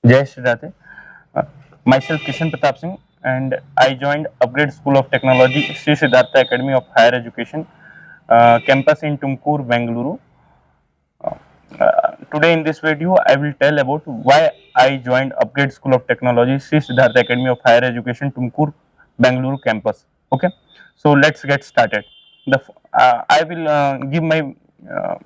Jai Shri Radhe. Uh, Myself Kishan Pratap Singh, and I joined Upgrade School of Technology, Sri Siddhartha Academy of Higher Education, campus in Tumkur, Bengaluru. Today in this video, I will tell about why I joined Upgrade School of Technology, Sri Siddhartha Academy of Higher Education, Tumkur, Bengaluru campus. Okay, so let's get started. I will give my uh,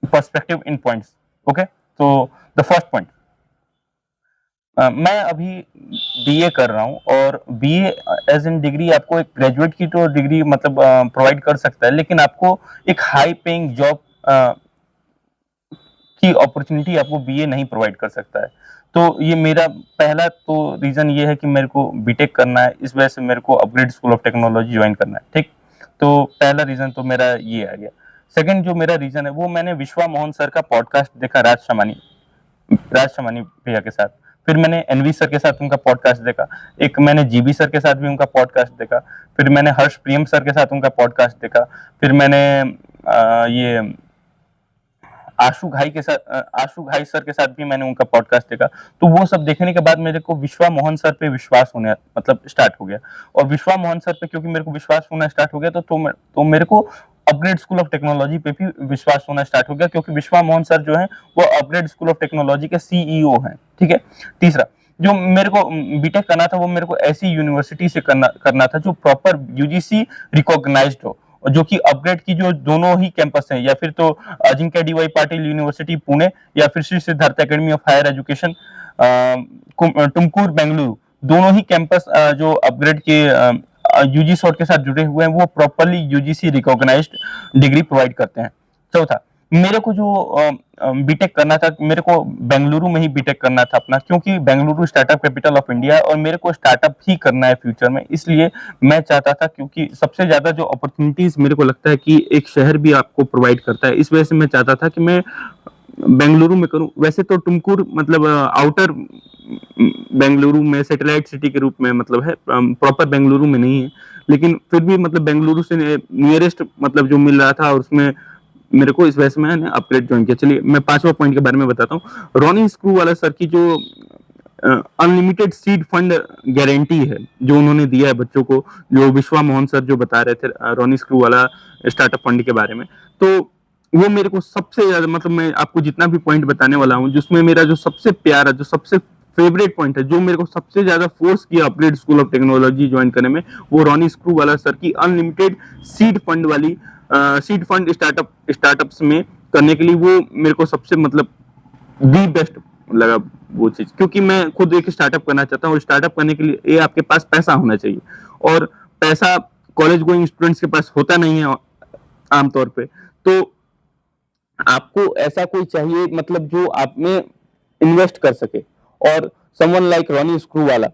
perspective in points. Okay, so the first point. मैं अभी BA कर रहा हूँ और BA as in degree आपको एक graduate की तो डिग्री मतलब प्रोवाइड कर सकता है, लेकिन आपको एक हाई पेइंग जॉब की अपॉर्चुनिटी आपको बीए नहीं प्रोवाइड कर सकता है। तो ये मेरा पहला तो रीज़न ये है कि मेरे को बीटेक करना है, इस वजह से मेरे को upgrade school of technology join करना है। ठीक, तो पहला रीज़न तो मेरा ये आ गया। सेकंड जो मेरा रीज़न है वो मैंने विश्वा मोहन सर का पॉडकास्ट देखा राज शमानी भैया के साथ। फिर मैंने एनवी सर के साथ उनका पॉडकास्ट देखा। एक मैंने जीबी सर के साथ भी उनका पॉडकास्ट देखा। फिर मैंने हर्ष प्रियम सर के साथ उनका पॉडकास्ट देखा। फिर मैंने ये आशु घाई सर के साथ भी मैंने उनका पॉडकास्ट देखा। तो वो सब देखने के बाद मेरे को विश्वा मोहन सर पे विश्वास होने मतलब स्टार्ट हो गया। और विश्वा मोहन सर पे क्योंकि मेरे को विश्वास होना स्टार्ट हो गया तो मेरे को अपग्रेड स्कूल ऑफ टेक्नोलॉजी पे भी विश्वास होना स्टार्ट हो गया, क्योंकि विश्वा मोहन सर जो है वो अपग्रेड स्कूल ऑफ टेक्नोलॉजी के सीईओ हैं। ठीक है। तीसरा, जो मेरे को बीटेक करना था वो मेरे को ऐसी यूनिवर्सिटी से करना था जो प्रॉपर यूजीसी रिकॉग्नाइज्ड हो, और जो कि अपग्रेड की जो दोनों ही कैंपस हैं, या फिर तो अजिंक्य डीवाई पाटिल यूनिवर्सिटी पुणे या फिर Shri Siddhartha academy of higher education Tumkur Bengaluru, दोनों ही कैंपस जो अपग्रेड के यूजी सॉट के साथ जुड़े हुए हैं वो properly UGC recognised degree provide करते हैं। चौथा, मेरे को जो बीटेक करना था, मेरे को बेंगलुरु में ही बीटेक करना था अपना, क्योंकि Bengaluru startup capital of India है और मेरे को स्टार्टअप ही करना है फ्यूचर में। इसलिए मैं चाहता था, क्योंकि सबसे ज्यादा जो अपॉर्चुनिटीज मेरे को लगता है कि एक शहर भी आपको प्रोवाइड करता है, इस वजह से मैं चाहता था कि मैं बेंगलुरु में करूं। वैसे तो तुमकुर मतलब आउटर बेंगलुरु में सैटेलाइट सिटी के रूप में मतलब है, प्रॉपर बेंगलुरु में नहीं है, लेकिन फिर भी मतलब बेंगलुरु से नियरेस्ट मतलब जो मिल रहा था, और उसमें मेरे को इस वजह से मैंने अपग्रेड ज्वाइन किया। चलिए मैं पांचवा पॉइंट के बारे में बताता हूँ। रॉनी स्क्रू वाला सर की जो अनलिमिटेड सीड फंड गारंटी है जो उन्होंने दिया है बच्चों को, जो विश्वा मोहन सर जो बता रहे थे रॉनी स्क्रू वाला स्टार्टअप फंड के बारे में, तो वो मेरे को सबसे ज्यादा मतलब मैं आपको जितना भी पॉइंट बताने वाला हूँ, जिसमें मेरा जो सबसे प्यारा जो सबसे फेवरेट पॉइंट है, जो मेरे को सबसे ज्यादा फोर्स किया upgrade school of technology join करने में, वो रॉनी स्क्रू वाला सर की अनलिमिटेड सीड फंड वाली सीड फंड स्टार्टअप्स में करने के लिए, वो मेरे को सबसे मतलब दी बेस्ट लगा वो चीज। क्योंकि मैं खुद एक स्टार्टअप करना चाहता हूँ, और स्टार्टअप करने के लिए ये आपके पास पैसा होना चाहिए, और पैसा कॉलेज गोइंग स्टूडेंट्स के पास होता नहीं है आमतौर पे। तो आपको ऐसा कोई चाहिए मतलब जो आप में इन्वेस्ट कर सके, और समवन लाइक रॉनी स्क्रू वाला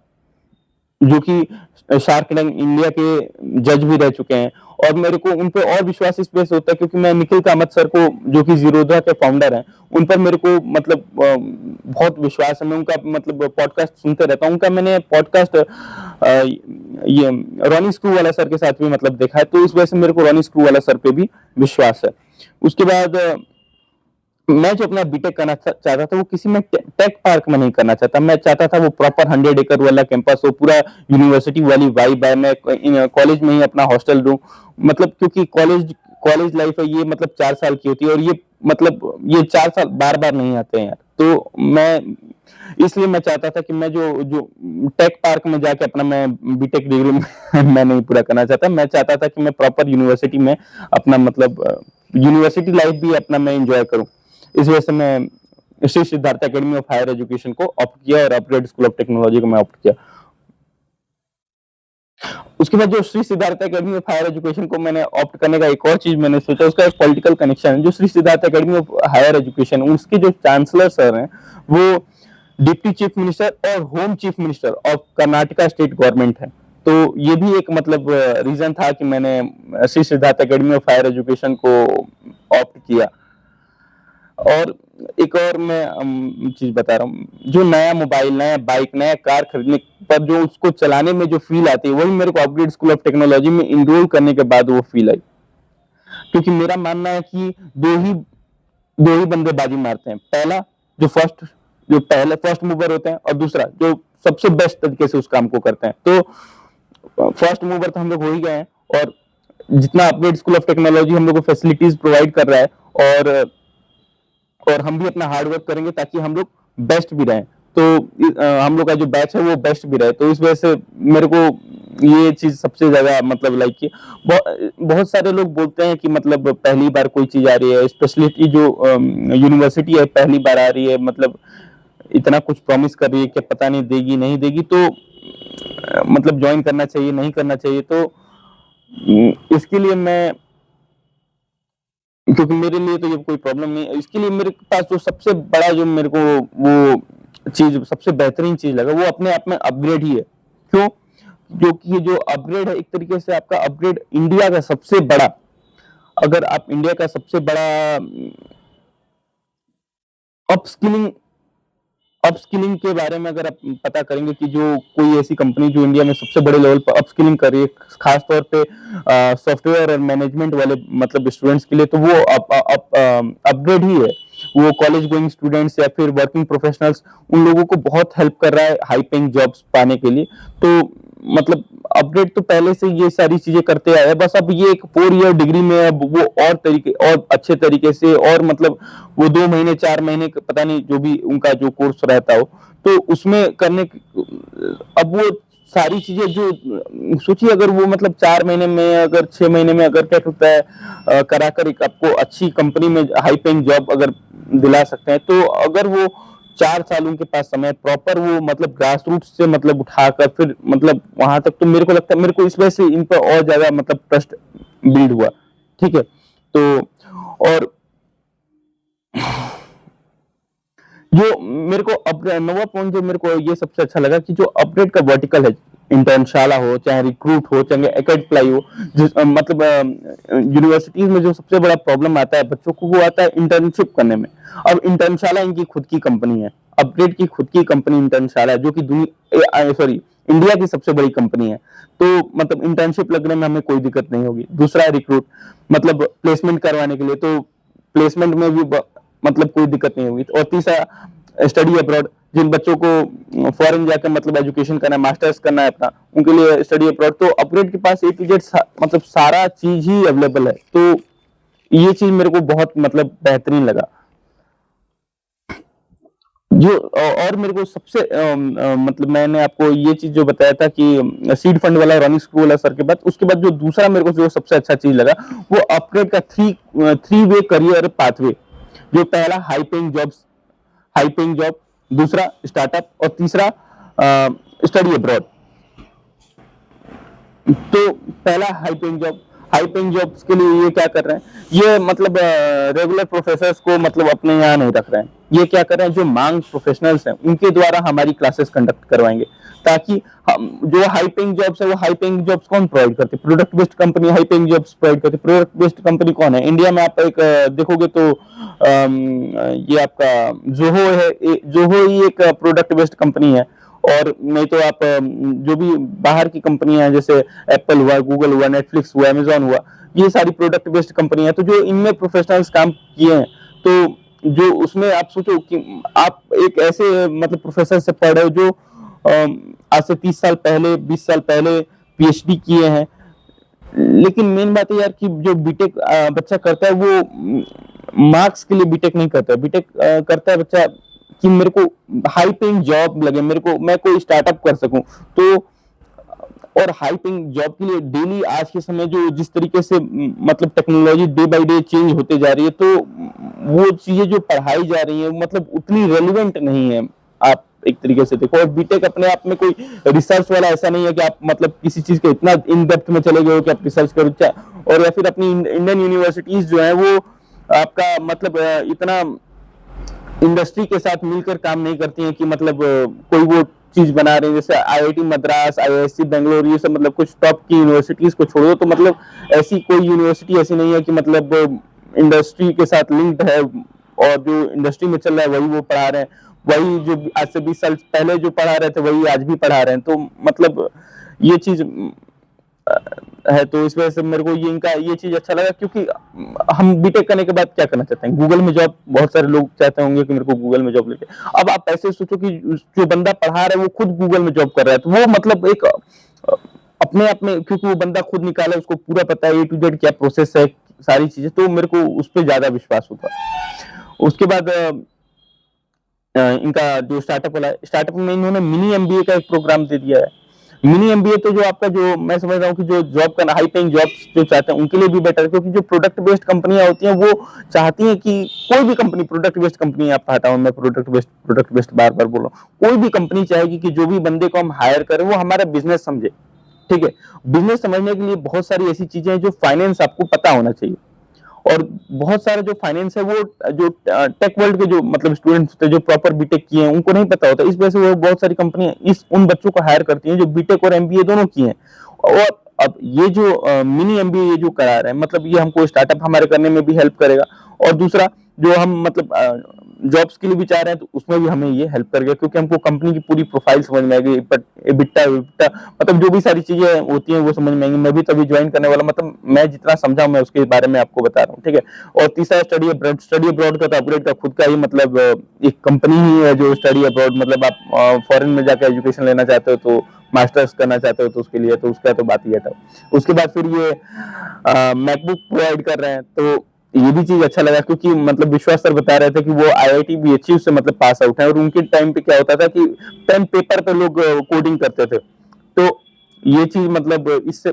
जो कि शार्क टैंक इंडिया के जज भी रह चुके हैं, और मेरे को उन पे और विश्वास इस वजह से होता है क्योंकि मैं निखिल कामत सर को, जो कि जीरोधा के फाउंडर हैं, उन पर मेरे को मतलब बहुत विश्वास है। मैं उनका मतलब पॉडकास्ट सुनते रहता हूँ। उनका मैंने पॉडकास्ट ये रॉनी स्क्रू वाला सर के साथ भी मतलब देखा है, तो इस वजह से मेरे को रॉनी स्क्रू वाला सर पे भी विश्वास है। उसके बाद मैं जो अपना बीटेक करना चाहता था वो किसी में टेक पार्क में नहीं करना चाहता। मैं चाहता था वो प्रॉपर 100 एकड़ वाला कैंपस हो, पूरा यूनिवर्सिटी वाली वाइब है। मैं कॉलेज में ही अपना हॉस्टल दूं, मतलब क्योंकि कॉलेज कॉलेज लाइफ है ये, मतलब 4 साल की होती है, और ये मतलब ये 4 साल बार बार नहीं आते हैं यार। तो मैं इसलिए मैं चाहता था कि मैं जो जो टेक पार्क में जाके अपना मैं बीटेक डिग्री मैं नहीं पूरा करना चाहता। मैं चाहता था कि मैं प्रॉपर यूनिवर्सिटी में अपना मतलब यूनिवर्सिटी लाइफ भी अपना मैं एंजॉय करूं। इस वजह से मैं Shri Siddhartha academy of higher education को ऑप्ट किया, और अपग्रेड स्कूल ऑफ टेक्नोलॉजी को मैं ऑप्ट किया। उसके बाद जो Shri Siddhartha academy of higher education को मैंने ऑप्ट करने का एक और चीज मैंने सोचा, उसका एक पॉलिटिकल कनेक्शन है। जो Shri Siddhartha academy of higher education, उसके जो चांसलर सर हैं वो डिप्टी चीफ मिनिस्टर और home chief minister of Karnataka state government है। तो ये भी एक मतलब रीजन था कि मैंने Shri Siddhartha academy of higher education को ऑप्ट किया। और एक और मैं चीज बता रहा हूँ, जो नया मोबाइल, नया बाइक, नया कार खरीदने पर जो उसको चलाने में जो फील आती है, वही मेरे को अपग्रेड स्कूल ऑफ टेक्नोलॉजी में इनरोल करने के बाद वो फील आई। क्योंकि मेरा मानना है कि दो ही बंदे बाजी मारते हैं। पहला जो फर्स्ट जो पहले फर्स्ट मूवर होते हैं, और दूसरा जो सबसे बेस्ट तरीके से उस काम को करते हैं। तो फर्स्ट मूवर तो हम लोग हो ही गए हैं, और जितना अपग्रेड स्कूल ऑफ टेक्नोलॉजी हम लोग को फैसिलिटीज प्रोवाइड कर रहा है, और हम भी अपना हार्ड वर्क करेंगे ताकि हम लोग बेस्ट भी रहें। तो हम लोग का जो बैच है वो बेस्ट भी रहे। तो इस वजह से मेरे को ये चीज सबसे ज्यादा मतलब लाइक की। बहुत सारे लोग बोलते हैं कि मतलब पहली बार कोई चीज आ रही है, स्पेशली जो यूनिवर्सिटी है पहली बार आ रही है, मतलब इतना कुछ प्रॉमिस कर रही है कि पता नहीं देगी नहीं देगी, तो मतलब ज्वाइन करना चाहिए नहीं करना चाहिए। तो इसके लिए मैं, क्योंकि मेरे लिए तो ये कोई प्रॉब्लम नहीं है, इसके लिए मेरे पास जो सबसे बड़ा जो मेरे को वो चीज सबसे बेहतरीन चीज लगा वो अपने आप में अपग्रेड ही है। क्यों? क्योंकि ये जो अपग्रेड है एक तरीके से आपका अपग्रेड इंडिया का सबसे बड़ा, अगर आप इंडिया का सबसे बड़ा अपस्किलिंग अपस्किलिंग के बारे में अगर आप पता करेंगे कि जो कोई ऐसी कंपनी जो इंडिया में सबसे बड़े लेवल पर अपस्किलिंग कर रही है, खास तौर पे सॉफ्टवेयर और मैनेजमेंट वाले मतलब स्टूडेंट्स के लिए, तो वो अपग्रेड ही है। वो कॉलेज गोइंग स्टूडेंट्स या फिर वर्किंग प्रोफेशनल्स, उन लोगों को बहुत हेल्प कर रहा है हाई पेइंग जॉब्स पाने के लिए। तो मतलब अपग्रेड तो पहले से ये सारी चीजें करते आए हैं, बस अब ये एक 4 ईयर डिग्री में अब वो और तरीके और अच्छे तरीके से, और मतलब वो 2 महीने 4 महीने पता नहीं जो भी उनका जो कोर्स रहता हो, तो उसमें करने अब वो सारी चीजें जो सोचिए, अगर वो मतलब 4 महीने में अगर 6 महीने में अगर क्या होता है कराकर एक आपको अच्छी कंपनी में हाई पेइंग जॉब अगर दिला सकते हैं, तो अगर वो 4 साल उनके पास समय प्रॉपर वो मतलब ग्रास रूट से मतलब उठाकर फिर मतलब वहां तक, तो मेरे को लगता है मेरे को इस वजह से इन पर और ज्यादा मतलब ट्रस्ट बिल्ड हुआ। ठीक है। तो और जो मेरे को नवा पॉइंट जो मेरे को ये सबसे अच्छा लगा कि जो अपग्रेड का वर्टिकल है, इंटर्नशाला हो चाहे रिक्रूट हो चाहे एकेडप्लाई हो, मतलब यूनिवर्सिटीज में जो सबसे बड़ा प्रॉब्लम आता है बच्चों को वो आता है इंटर्नशिप करने में। अब इंटर्नशाला इनकी खुद की कंपनी है, अपग्रेड की खुद की कंपनी इंटर्नशाला है, जो कि दुनिया सॉरी इंडिया की सबसे बड़ी कंपनी है। तो मतलब इंटर्नशिप लगने में हमें कोई दिक्कत नहीं होगी। दूसरा है रिक्रूट, मतलब प्लेसमेंट करवाने के लिए, तो प्लेसमेंट में भी मतलब कोई दिक्कत नहीं होगी। और तीसरा स्टडी अब्रॉड, जिन बच्चों को फॉरेन जाकर मतलब एजुकेशन करना है, मास्टर्स करना है अपना, उनके लिए स्टडी अब्रॉड। तो अपग्रेड के पास A to Z मतलब सारा चीज ही अवेलेबल है। तो ये चीज मेरे को बहुत मतलब बेहतरीन लगा। जो और मेरे को सबसे मतलब मैंने आपको ये चीज जो बताया था कि सीड फंड वाला रनिंग स्कूल वाला सर के बाद, उसके बाद जो दूसरा मेरे को जो सबसे अच्छा चीज लगा वो अपग्रेड का थ्री वे करियर पाथवे। जो पहला हाई पेइंग जॉब, दूसरा स्टार्टअप, और तीसरा स्टडी अब्रॉड। तो पहला हाई पेइंग जॉब्स के लिए ये क्या कर रहे हैं, ये मतलब रेगुलर प्रोफेसर्स को मतलब अपने यहाँ नहीं रख रहे हैं। ये क्या कर रहे हैं, जो मांग प्रोफेशनल्स हैं उनके द्वारा हमारी क्लासेस कंडक्ट करवाएंगे, ताकि हम जो हाई पेइंग जॉब्स है वो हाई पेइंग जॉब्स कौन प्रोवाइड करते हैं, product based company high paying jobs provide करती है। प्रोडक्ट बेस्ड कंपनी कौन है इंडिया में? आप एक देखोगे तो ये आपका जोहो है। जोहो ही एक प्रोडक्ट बेस्ड कंपनी है। और नहीं तो आप जो भी बाहर की कंपनियां हैं, जैसे एप्पल हुआ, गूगल हुआ, नेटफ्लिक्स हुआ, अमेजोन हुआ, ये सारी प्रोडक्ट बेस्ड कंपनी है। तो जो इनमें प्रोफेशनल्स काम किए हैं, तो जो उसमें आप सोचो कि आप एक ऐसे मतलब प्रोफेसर से पढ़ रहे हो जो आज से 30 साल पहले 20 साल पहले PhD किए हैं। लेकिन मेन बात है यार कि जो बीटेक बच्चा करता है वो मार्क्स के लिए बीटेक नहीं करता है। बीटेक करता है बच्चा कि मेरे को हाई पेइंग जॉब लगे, मेरे को मैं कोई स्टार्टअप कर सकूं। तो और हाई पेइंग जॉब के लिए डेली आज के समय जो जिस तरीके से मतलब technology day by day change होते जा रही है, तो वो चीजें जो पढ़ाई जा रही है मतलब उतनी रेलिवेंट नहीं है। आप एक तरीके से देखो, और बीटेक अपने आप में कोई रिसर्च वाला ऐसा नहीं है कि आप मतलब किसी चीज के इतना इन डेप्थ में चले गए हो कि आप रिसर्च करो। और या फिर अपनी इंडियन यूनिवर्सिटीज जो है वो आपका मतलब इतना इंडस्ट्री के साथ मिलकर काम नहीं करती हैं कि मतलब कोई वो चीज बना रहे हैं। जैसे IIT मद्रास, IISc बेंगलोर, ये सब मतलब कुछ टॉप की यूनिवर्सिटीज को छोड़ो तो मतलब ऐसी कोई यूनिवर्सिटी ऐसी नहीं है कि मतलब इंडस्ट्री के साथ लिंक्ड है, और जो इंडस्ट्री में चल रहा है वही वो पढ़ा रहे हैं, वही जो आज से 20 साल पहले जो पढ़ा रहे थे वही आज भी पढ़ा रहे हैं। तो मतलब ये चीज है, तो इस वजह से मेरे को ये चीज अच्छा लगा, क्योंकि हम बीटेक करने के बाद क्या करना चाहते हैं, गूगल में जॉब, बहुत सारे लोग चाहते होंगे कि मेरे को गूगल में जॉब लेके। अब आप ऐसे सोचो कि जो बंदा पढ़ा रहा है वो खुद गूगल में जॉब कर रहा है, तो वो मतलब एक अपने आप में, क्योंकि वो बंदा खुद निकाला, उसको पूरा पता है A to Z क्या प्रोसेस है, सारी चीजें, तो मेरे को उस पर ज्यादा विश्वास होता। उसके बाद इनका जो स्टार्टअप में इन्होंने मिनी एमबीए का एक प्रोग्राम दे दिया है। मिनी एमबीए तो जो आपका, जो मैं समझ रहा हूँ कि जो जॉब करना, हाई पेइंग जॉब्स जो चाहते हैं उनके लिए भी बेटर है, क्योंकि जो प्रोडक्ट बेस्ड कंपनियां होती हैं वो चाहती हैं कि कोई भी कंपनी, प्रोडक्ट बेस्ड कंपनी, आप हटाओ, मैं प्रोडक्ट बेस्ड बार बार बोल रहा हूँ, कोई भी कंपनी चाहेगी कि जो भी बंदे को हम हायर करें वो हमारा बिजनेस समझे। ठीक है, बिजनेस समझने के लिए बहुत सारी ऐसी चीजें हैं, जो फाइनेंस आपको पता होना चाहिए, और बहुत सारे जो फाइनेंस है वो जो टेक वर्ल्ड के जो मतलब स्टूडेंट्स होते हैं, जो प्रॉपर बीटेक किए हैं, उनको नहीं पता होता। इस वजह से वो बहुत सारी कंपनियां इस उन बच्चों को हायर करती हैं जो बीटेक और एमबीए दोनों किए हैं। और अब ये जो मिनी एमबीए ये जो करा रहे हैं, मतलब ये हमको स्टार्टअप हमारे करने में भी हेल्प करेगा, और दूसरा जो हम मतलब जॉब्स के लिए भी चाह रहे हैं, तो उसमें भी हमें ये हेल्प करेगा, क्योंकि हमको कंपनी की पूरी प्रोफाइल समझ में आएगी, बट एबिटा मतलब जो भी सारी चीजें होती हैं वो समझ में आएंगी। मैं भी तभी ज्वाइन करने वाला, मतलब मैं जितना समझा मैं उसके बारे में आपको बता रहा हूँ। ठीक है, और तीसरा स्टडी अब्रॉड का, तो अपग्रेड का खुद का ही मतलब एक कंपनी ही है जो स्टडी अब्रॉड, मतलब आप फॉरेन में जाकर एजुकेशन लेना चाहते हो, तो मास्टर्स करना चाहते हो, तो उसके लिए तो उसका तो बात ही है। था उसके बाद फिर ये मैकबुक प्रोवाइड कर रहे हैं, तो ये भी चीज अच्छा लगा, क्योंकि मतलब विश्वास सर बता रहे थे कि वो आईआईटी बीएचयू से मतलब पास आउट है, और उनके टाइम पे क्या होता था कि पेन पेपर पे लोग कोडिंग करते थे, तो ये चीज मतलब इससे,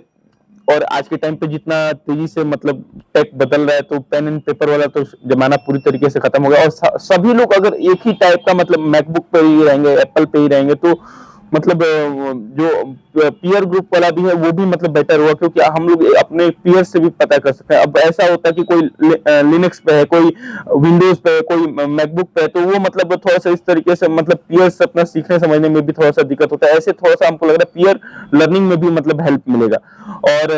और आज के टाइम पे जितना तेजी से मतलब टेक बदल रहा है, तो पेन एंड पेपर वाला तो जमाना पूरी तरीके से खत्म हो गया, और सभी लोग अगर एक ही टाइप का मतलब मैकबुक पे ही रहेंगे, एप्पल पे ही रहेंगे, तो मतलब जो पीयर ग्रुप वाला भी है वो भी मतलब बेटर हुआ, क्योंकि हम लोग अपने पीयर से भी पता कर सकते हैं। अब ऐसा होता है कि कोई लिनक्स पे है, कोई विंडोज पे है, कोई मैकबुक पे है, तो वो मतलब थोड़ा सा इस तरीके से मतलब पीयर से अपना सीखने समझने में भी थोड़ा सा दिक्कत होता है। ऐसे थोड़ा सा हमको लग रहा है पीयर लर्निंग में भी मतलब हेल्प मिलेगा। और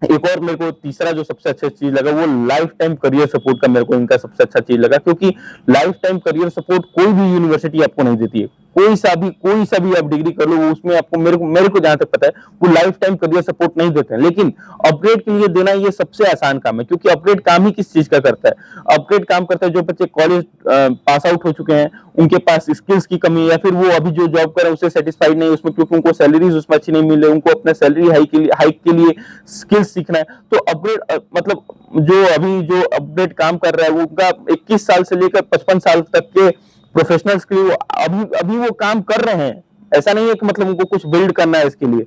एक और मेरे को तीसरा जो सबसे अच्छा चीज लगा, वो लाइफ टाइम करियर सपोर्ट का मेरे को इनका सबसे अच्छा चीज लगा, क्योंकि लाइफ टाइम करियर सपोर्ट कोई भी यूनिवर्सिटी आपको नहीं देती है। कोई सा भी आप डिग्री कर लो, उसमें आपको, मेरे को जहां तक पता है, वो लाइफ टाइम करियर सपोर्ट नहीं देते हैं। लेकिन अपग्रेड के लिए देना ये सबसे आसान काम है, क्योंकि अपग्रेड काम ही किस चीज का करता है, अपग्रेड काम करता है जो बच्चे कॉलेज पास आउट हो चुके हैं, उनके पास स्किल्स की कमी है, या फिर वो अभी जो जॉब कर रहे हैं उससे सेटिस्फाइड नहीं, उसमें क्योंकि उनको सैलरीज उसमें अच्छी नहीं मिल रही, उनको अपने सैलरी हाइक के लिए स्किल्स सीखना है। तो अपग्रेड मतलब जो अभी जो अपग्रेड काम कर रहा है, वो उनका 21 साल से लेकर 55 साल तक के प्रोफेशनल्स के लिए अभी अभी वो काम कर रहे हैं। ऐसा नहीं है कि मतलब उनको कुछ बिल्ड करना है इसके लिए,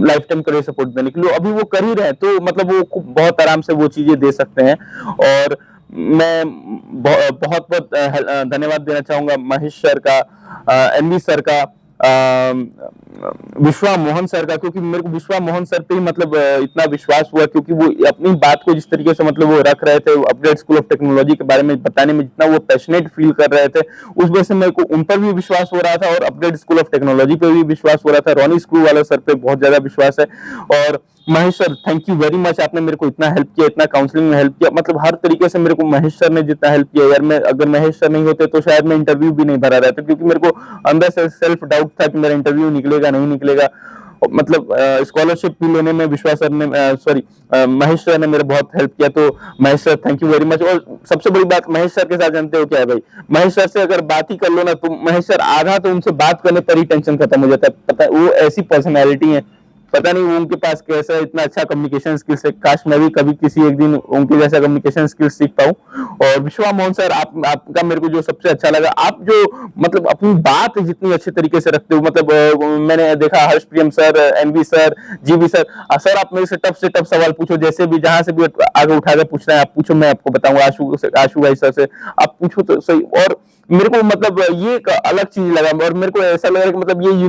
लाइफ टाइम करियर सपोर्ट देने के लिए, अभी वो कर ही रहे हैं, तो मतलब वो बहुत आराम से वो चीजें दे सकते हैं। और मैं बहुत बहुत धन्यवाद देना चाहूंगा महेश सर का, एनवी सर का, विश्वा मोहन सर का, क्योंकि मेरे को विश्वा मोहन सर पे ही मतलब इतना विश्वास हुआ, क्योंकि वो अपनी बात को जिस तरीके से मतलब वो रख रहे थे, अपग्रेड स्कूल ऑफ टेक्नोलॉजी के बारे में बताने में जितना वो पैशनेट फील कर रहे थे, उस वजह से मेरे को उन पर भी विश्वास हो रहा था, और अपग्रेड स्कूल ऑफ टेक्नोलॉजी पे भी विश्वास हो रहा था। रॉनी स्कूल वाले सर पे बहुत ज्यादा विश्वास है। और Mahesh sir, thank you very much, आपने मेरे को इतना हेल्प किया, इतना काउंसलिंग में हेल्प किया, मतलब हर तरीके से मेरे को महेश सर ने जितना हेल्प किया यार, मैं अगर महेश सर नहीं होते तो शायद मैं इंटरव्यू भी नहीं भरा रहता, क्योंकि मेरे को अंदर से सेल्फ डाउट था कि मेरा इंटरव्यू निकलेगा नहीं निकलेगा। मतलब स्कॉलरशिप भी लेने में विश्वास सर ने, सॉरी, महेश सर ने मेरा बहुत हेल्प किया, तो Mahesh sir thank you very much. और सबसे बड़ी बात महेश सर के साथ जानते हो क्या है भाई, महेश सर से अगर बात ही कर लो ना, तो महेश सर आधा तो उनसे बात करने पर ही टेंशन खत्म हो जाता है। पता है वो ऐसी पर्सनैलिटी है, पता नहीं वो उनके पास कैसा इतना अच्छा कम्युनिकेशन स्किल्स है, काश मैं भी कभी किसी एक दिन उनके जैसा कम्युनिकेशन स्किल्स सीख पाऊं। और विश्वा मोहन सर, आपका मेरे को जो सबसे अच्छा लगा, आप जो मतलब अपनी बात जितनी अच्छे तरीके से रखते हो, मतलब मैंने देखा हर्ष प्रियम सर, एनवी सर, जीवी सर, सर आप मेरे से टफ सवाल पूछो, जैसे भी जहां से भी आगे उठाकर पूछना है आप पूछो, मैं आपको बताऊंगा। आशु भाई सर से आप पूछो तो सही। और मेरे को मतलब ये एक अलग चीज लगा, और मेरे को ऐसा लगा कि मतलब ये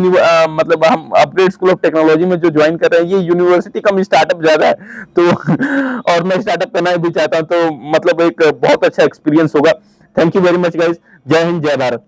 मतलब हम अपग्रेड स्कूल ऑफ टेक्नोलॉजी में जो ज्वाइन कर रहे हैं, ये यूनिवर्सिटी कम स्टार्टअप ज्यादा है, तो और मैं स्टार्टअप करना भी चाहता हूँ, तो मतलब एक बहुत अच्छा एक्सपीरियंस होगा। Thank you very much guys, जय हिंद जय भारत।